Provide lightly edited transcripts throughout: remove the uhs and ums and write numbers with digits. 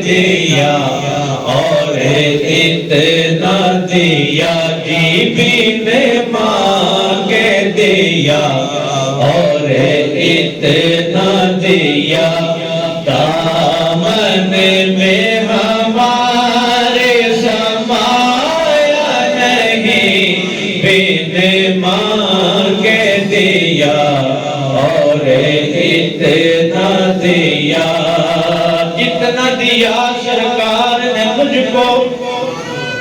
دیا اور اتنا دیا جی بن مانگے دیا اور اتنا دیا دامن میں ہمارے سمایا نہیں بن مانگے دیا اور اتنا دیا جتنا دیا سرکار نے مجھ کو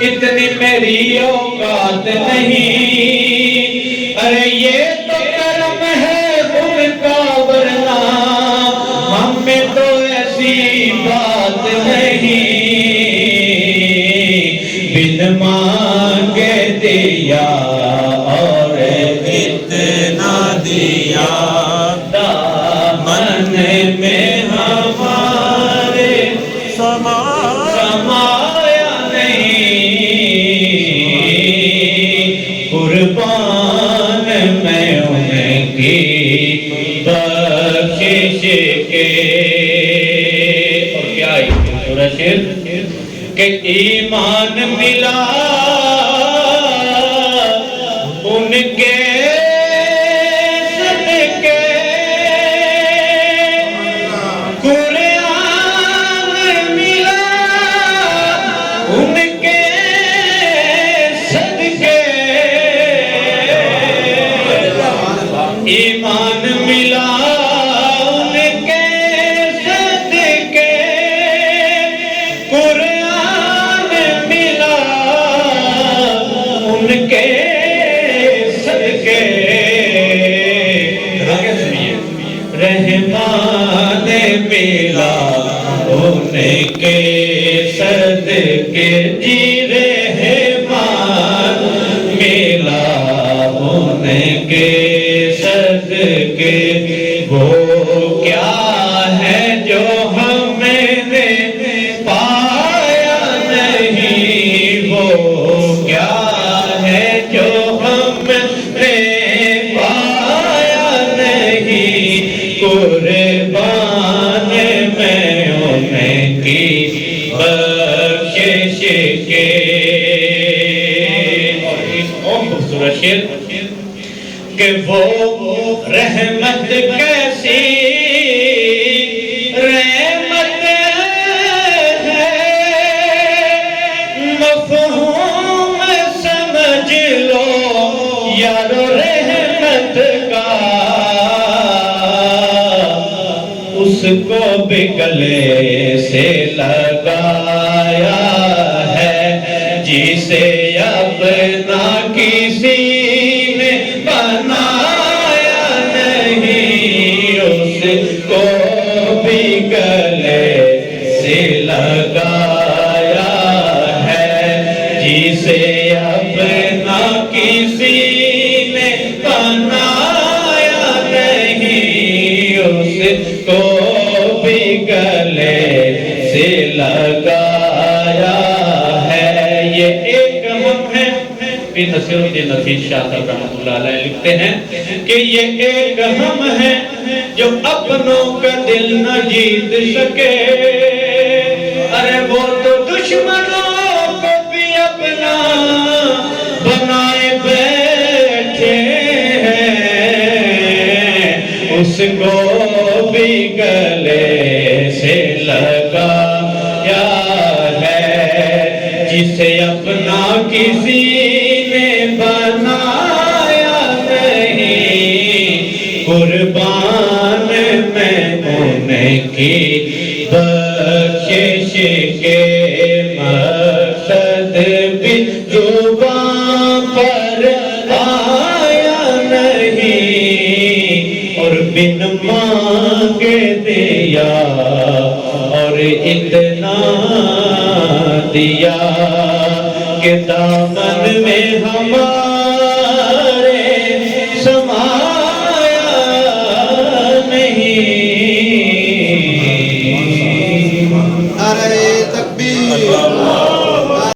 اتنی میری اوقات نہیں ارے یہ تو کرم ہے ان کا ورنہ ہم میں تو ایسی بات نہیں بن مانگے دیا اور اتنا دیا دامن میں ہمارے سمایا نہیں قربان میں ان کی بخشش کے اور کیا سورہ شیر کہ ایمان ملا ان کے صدقے قرآن ملا ان کے صدقے ایمان ملا ان کے صدقے قرآن ملا ان کے صدقے رحمان ملا ان کے صدقے جی رحمان ملا ان کے صدقے وہ کیا ہے جو ہم نے پایا نہیں وہ کیا ہے جو ہم نے پایا نہیں قربان میں ان کی بخشش کے اور اس خوبصورت شعر کہ وہ رحمت کیسی رحمت ہے مفہوم سمجھ لو یارو رحمت کا اس کو بھی گلے سے لگایا ہے جسے اپنا کسی نے بنایا نہیں اس کو بھی گلے سے لگایا ہے جسے اپنا کسی نے بنایا نہیں اس کو بھی گلے سے لگایا ہے یہ ایک ہم ہے نصیر الدین نفیس شاہ صاحب رحمۃ اللہ علیہ لکھتے ہیں کہ یہ ایک ہم ہے جو اپنوں کا دل نہ جیت سکے ارے وہ تو دشمنوں کو بھی اپنا بنائے بیٹھے ہیں اس کو بھی گلے سے لگایا ہے جسے اپنا کسی بنایا نہیں قربان میں ان کی بخشش کے مقصد بھی زبان پر آیا نہیں اور بن مانگے دیا اور اتنا دیا کہ دامن میں ہمارے سمایا نہیں نعرہ تکبیر